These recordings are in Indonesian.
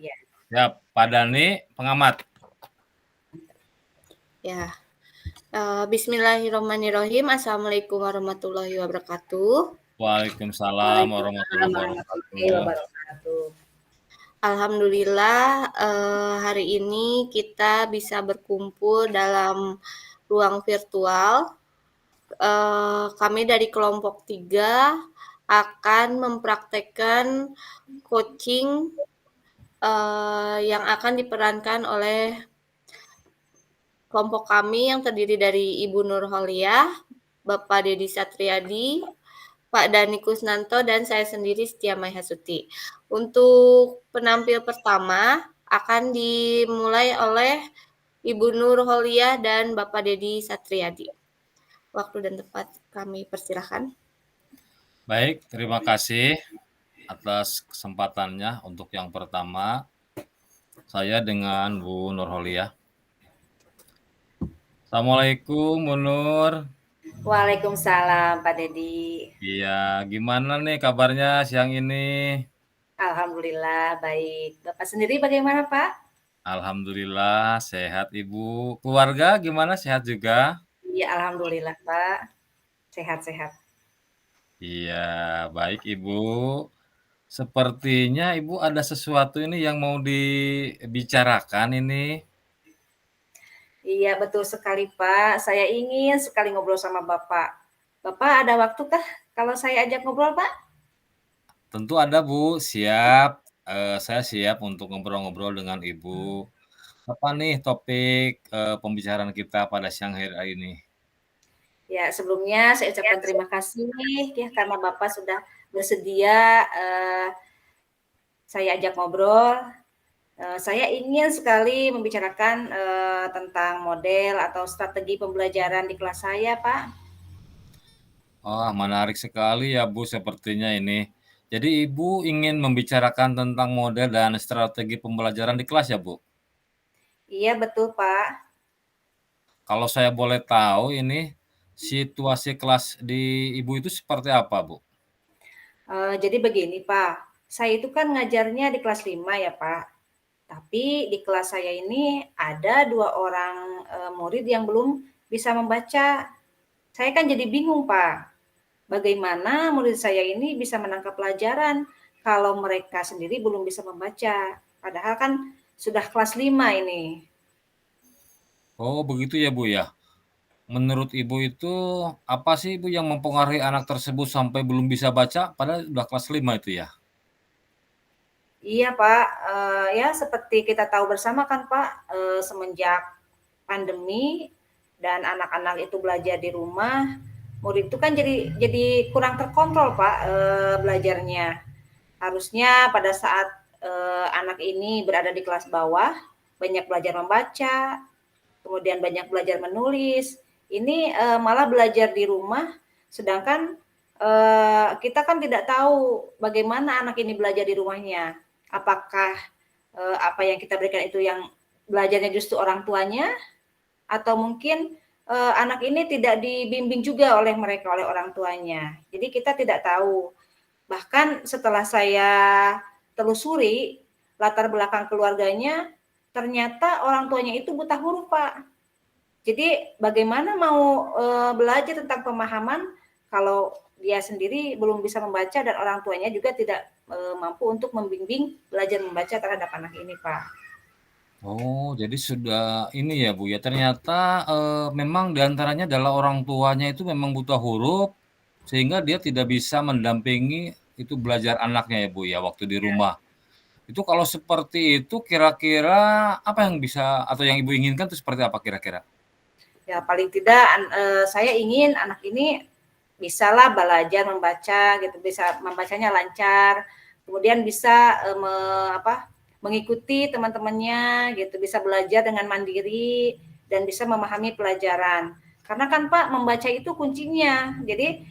Iya. Ya, Pak Dani, pengamat. Ya. Bismillahirrahmanirrahim. Assalamualaikum warahmatullahi wabarakatuh. Waalaikumsalam Waalaikumsalam warahmatullahi warahmatullahi wabarakatuh. wabarakatuh. Alhamdulillah, hari ini kita bisa berkumpul dalam ruang virtual. Kami dari kelompok 3 akan mempraktekkan coaching yang akan diperankan oleh kelompok kami yang terdiri dari Ibu Nurholiah, Bapak Dedi Satriadi, Pak Dani Kusnanto, dan saya sendiri Setia Maihasuti. Untuk penampil pertama akan dimulai oleh Ibu Nurholiah dan Bapak Dedi Satriadi. Waktu dan tempat kami persilahkan. Baik, terima kasih atas kesempatannya. Untuk yang pertama, saya dengan Bu Nurholiah. Assalamualaikum, Bu Nur. Waalaikumsalam, Pak Dedi. Iya, gimana nih kabarnya siang ini? Alhamdulillah baik. Bapak sendiri bagaimana, Pak? Alhamdulillah sehat, Ibu. Keluarga gimana? Sehat juga? Iya, alhamdulillah, Pak. Sehat-sehat. Iya, baik, Ibu. Sepertinya Ibu ada sesuatu ini yang mau dibicarakan ini. Iya, betul sekali, Pak. Saya ingin sekali ngobrol sama Bapak. Bapak ada waktu kah kalau saya ajak ngobrol, Pak? Tentu ada, Bu. Siap. Saya siap untuk ngobrol-ngobrol dengan Ibu. Apa nih topik pembicaraan kita pada siang hari ini? Ya, sebelumnya saya ucapkan terima kasih ya karena Bapak sudah bersedia saya ajak ngobrol. Saya ingin sekali membicarakan tentang model atau strategi pembelajaran di kelas saya, Pak. Oh, menarik sekali ya, Bu, sepertinya ini. Jadi Ibu ingin membicarakan tentang model dan strategi pembelajaran di kelas ya, Bu? Iya, betul, Pak. Kalau saya boleh tahu ini situasi kelas di Ibu itu seperti apa, Bu? Jadi begini, Pak. Saya itu kan ngajarnya di kelas 5 ya, Pak. Tapi di kelas saya ini ada 2 orang murid yang belum bisa membaca. Saya kan jadi bingung, Pak. Bagaimana murid saya ini bisa menangkap pelajaran kalau mereka sendiri belum bisa membaca? Padahal kan sudah kelas 5 ini. Oh, begitu ya, Bu, ya? Menurut Ibu itu, apa sih, Bu, yang mempengaruhi anak tersebut sampai belum bisa baca padahal udah kelas 5 itu ya? Iya, Pak. Ya seperti kita tahu bersama kan, Pak, semenjak pandemi dan anak-anak itu belajar di rumah, murid itu kan jadi kurang terkontrol, Pak, belajarnya. Harusnya pada saat, anak ini berada di kelas bawah, banyak belajar membaca, kemudian banyak belajar menulis. Ini, malah belajar di rumah, sedangkan, kita kan tidak tahu bagaimana anak ini belajar di rumahnya. Apakah, apa yang kita berikan itu yang belajarnya justru orang tuanya, atau mungkin, anak ini tidak dibimbing juga oleh mereka, oleh orang tuanya. Jadi kita tidak tahu. Bahkan setelah saya telusuri latar belakang keluarganya, ternyata orang tuanya itu buta huruf, Pak. Jadi bagaimana mau belajar tentang pemahaman kalau dia sendiri belum bisa membaca dan orang tuanya juga tidak mampu untuk membimbing belajar membaca terhadap anak ini, Pak. Oh, jadi sudah ini ya, Bu, ya, ternyata, memang di antaranya adalah orang tuanya itu memang buta huruf, sehingga dia tidak bisa mendampingi itu belajar anaknya ya, Bu, ya, waktu di rumah. Itu kalau seperti itu kira-kira apa yang bisa atau yang Ibu inginkan itu seperti apa kira-kira? Ya paling tidak saya ingin anak ini bisalah belajar membaca gitu, bisa membacanya lancar, kemudian bisa mengikuti teman-temannya gitu, bisa belajar dengan mandiri dan bisa memahami pelajaran. Karena kan Pak membaca itu kuncinya. Jadi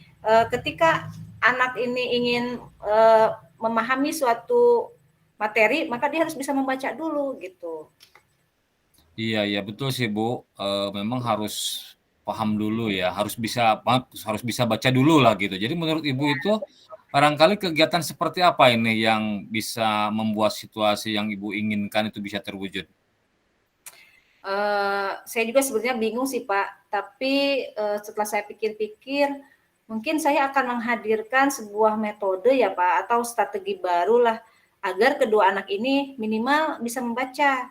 ketika anak ini ingin memahami suatu materi, maka dia harus bisa membaca dulu gitu. Iya iya, betul sih, Bu, memang harus paham dulu ya, harus bisa baca dulu lah gitu. Jadi menurut Ibu itu Barangkali kegiatan seperti apa ini yang bisa membuat situasi yang Ibu inginkan itu bisa terwujud? Saya juga sebenarnya bingung sih, Pak, tapi, setelah saya pikir-pikir, mungkin saya akan menghadirkan sebuah metode ya, Pak, atau strategi barulah, agar kedua anak ini minimal bisa membaca.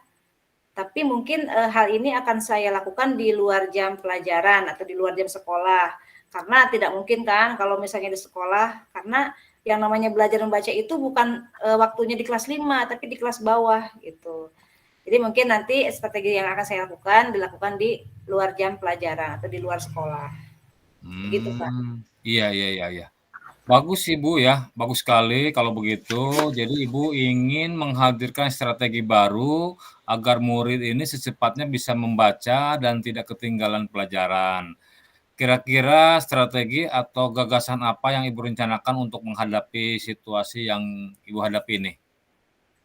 Tapi mungkin, hal ini akan saya lakukan di luar jam pelajaran atau di luar jam sekolah. Karena tidak mungkin kan kalau misalnya di sekolah, karena yang namanya belajar membaca itu bukan, waktunya di kelas 5, tapi di kelas bawah, gitu. Jadi mungkin nanti strategi yang akan saya lakukan, dilakukan di luar jam pelajaran atau di luar sekolah, begitu, Kak. Iya iya iya iya. Bagus Ibu ya, bagus sekali kalau begitu. Jadi Ibu ingin menghadirkan strategi baru agar murid ini secepatnya bisa membaca dan tidak ketinggalan pelajaran. Kira-kira strategi atau gagasan apa yang Ibu rencanakan untuk menghadapi situasi yang Ibu hadapi ini?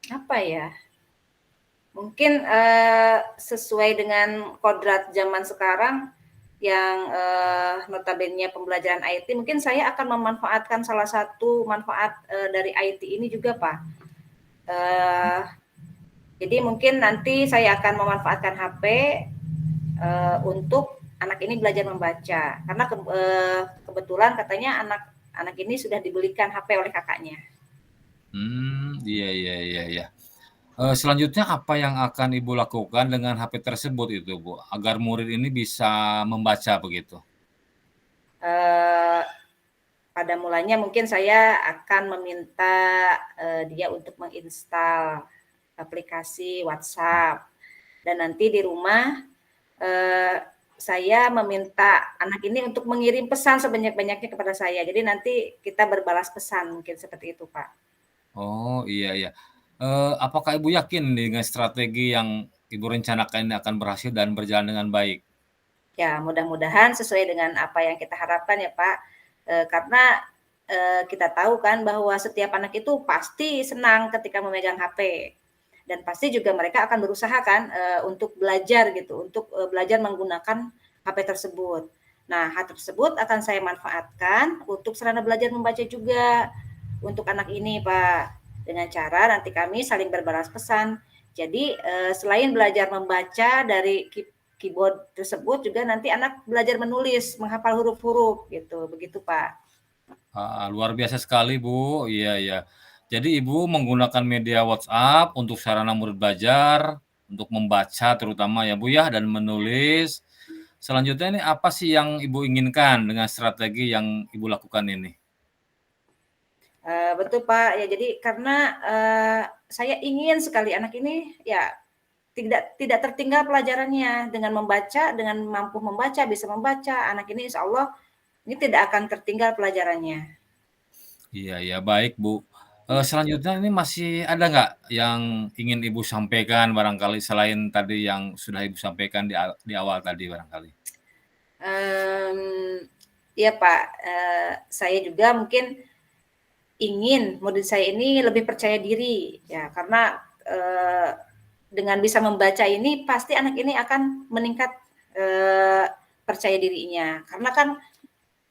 Apa ya, mungkin, sesuai dengan kodrat zaman sekarang yang, notabene pembelajaran IT, mungkin saya akan memanfaatkan salah satu manfaat, dari IT ini juga, Pak. Eee, jadi mungkin nanti saya akan memanfaatkan HP, untuk anak ini belajar membaca. Karena kebetulan katanya anak ini sudah dibelikan HP oleh kakaknya. Iya iya iya iya. Selanjutnya apa yang akan Ibu lakukan dengan HP tersebut itu, Bu? Agar murid ini bisa membaca begitu? Eee, pada mulanya mungkin saya akan meminta, dia untuk menginstal aplikasi WhatsApp dan nanti di rumah, eee, saya meminta anak ini untuk mengirim pesan sebanyak-banyaknya kepada saya. Jadi nanti kita berbalas pesan, mungkin seperti itu, Pak. Oh, iya iya. Apakah Ibu yakin dengan strategi yang Ibu rencanakan ini akan berhasil dan berjalan dengan baik? Ya, mudah-mudahan sesuai dengan apa yang kita harapkan ya, Pak. Karena, kita tahu kan bahwa setiap anak itu pasti senang ketika memegang HP, dan pasti juga mereka akan berusaha kan, untuk belajar gitu, untuk, belajar menggunakan HP tersebut. Nah, hal tersebut akan saya manfaatkan untuk sarana belajar membaca juga untuk anak ini, Pak. Dengan cara nanti kami saling berbalas pesan. Jadi, selain belajar membaca dari keyboard tersebut juga nanti anak belajar menulis, menghafal huruf-huruf gitu, begitu, Pak. Luar biasa sekali, Bu. Iya iya. Jadi Ibu menggunakan media WhatsApp untuk sarana murid belajar, untuk membaca terutama ya, Bu, ya, dan menulis. Selanjutnya ini apa sih yang Ibu inginkan dengan strategi yang Ibu lakukan ini? Betul, Pak. Ya jadi karena, saya ingin sekali anak ini ya tidak tertinggal pelajarannya dengan membaca, dengan mampu membaca, bisa membaca, anak ini insya Allah ini tidak akan tertinggal pelajarannya. Iya iya, baik, Bu. Selanjutnya ini masih ada nggak yang ingin Ibu sampaikan barangkali selain tadi yang sudah Ibu sampaikan di awal tadi barangkali? Mmm, iya, Pak, saya juga mungkin ingin murid saya ini lebih percaya diri, ya karena, dengan bisa membaca ini pasti anak ini akan meningkat, percaya dirinya. Karena kan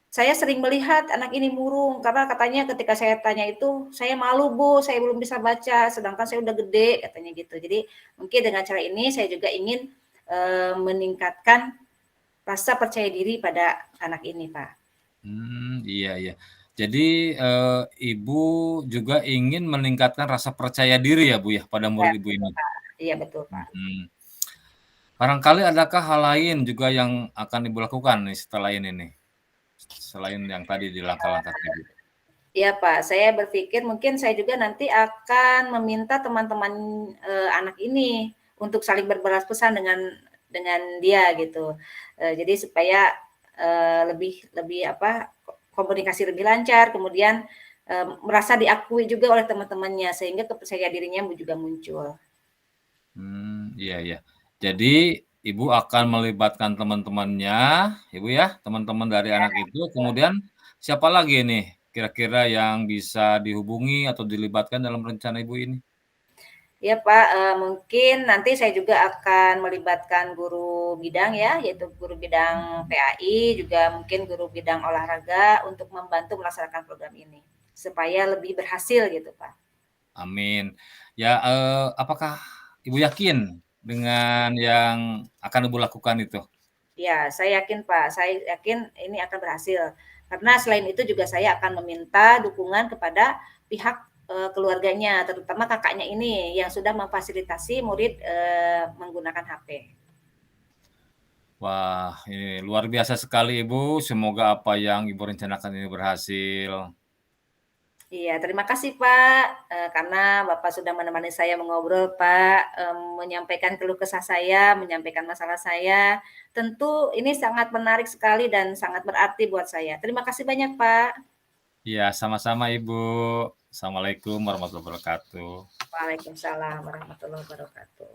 saya sering melihat anak ini murung, karena katanya ketika saya tanya itu, "Saya malu Bu, saya belum bisa baca, sedangkan saya udah gede," katanya gitu. Jadi mungkin dengan cara ini saya juga ingin, meningkatkan rasa percaya diri pada anak ini, Pak. Iya iya. Jadi, Ibu juga ingin meningkatkan rasa percaya diri ya, Bu, ya, pada Ya, murid Ibu ini? betul, Pak. Iya betul, Pak. Mhm. Barangkali adakah hal lain juga yang akan Ibu lakukan nih setelah ini nih? Selain yang tadi di langkah-langkah tadi? Iya, Pak, saya berpikir mungkin saya juga nanti akan meminta teman-teman, anak ini untuk saling berbalas pesan dengan dia gitu. Jadi supaya, lebih lebih apa, komunikasi lebih lancar, kemudian, merasa diakui juga oleh teman-temannya, sehingga kepercayaan dirinya juga muncul. Iya iya. Jadi Ibu akan melibatkan teman-temannya, Ibu ya, teman-teman dari anak itu, kemudian siapa lagi nih kira-kira yang bisa dihubungi atau dilibatkan dalam rencana Ibu ini? Iya, Pak, mungkin nanti saya juga akan melibatkan guru bidang ya, yaitu guru bidang PAI, juga mungkin guru bidang olahraga untuk membantu melaksanakan program ini. supaya lebih berhasil gitu, Pak. Amin. Ya, apakah Ibu yakin dengan yang akan Ibu lakukan itu? Ya, saya yakin, Pak, saya yakin ini akan berhasil. Karena selain itu juga saya akan meminta dukungan kepada pihak, keluarganya, terutama kakaknya ini yang sudah memfasilitasi murid, menggunakan HP. Wah, ini luar biasa sekali Ibu, semoga apa yang Ibu rencanakan ini berhasil. Iya, terima kasih, Pak, karena Bapak sudah menemani saya mengobrol, Pak, menyampaikan keluh kesah saya, menyampaikan masalah saya. Tentu ini sangat menarik sekali dan sangat berarti buat saya. Terima kasih banyak, Pak. Iya, sama-sama Ibu. Assalamualaikum warahmatullahi wabarakatuh. Waalaikumsalam warahmatullahi wabarakatuh.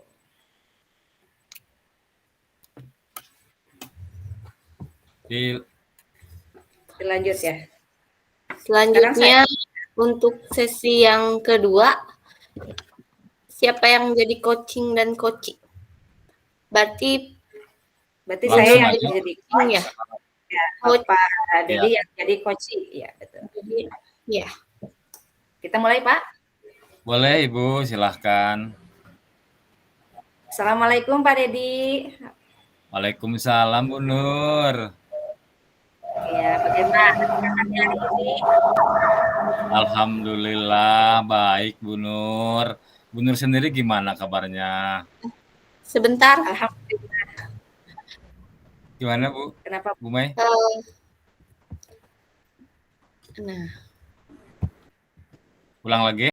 Di Dilanjut ya. Selanjutnya untuk sesi yang kedua, siapa yang jadi coaching dan coaching? Berarti saya Langsung yang aja. jadi coaching ya? ya, Coach. Bapak Dedi yang jadi coaching, ya betul. Jadi, ya. Kita mulai, Pak. Boleh Ibu, silahkan. Assalamualaikum Pak Dedi. Waalaikumsalam Bu Nur. Ya, bagaimana kabarnya hari ini? Alhamdulillah baik Bu Nur. Bu Nur sendiri gimana kabarnya? Sebentar. Alhamdulillah. Gimana Bu? Kenapa? Bu Mei? Nah. Ulang lagi.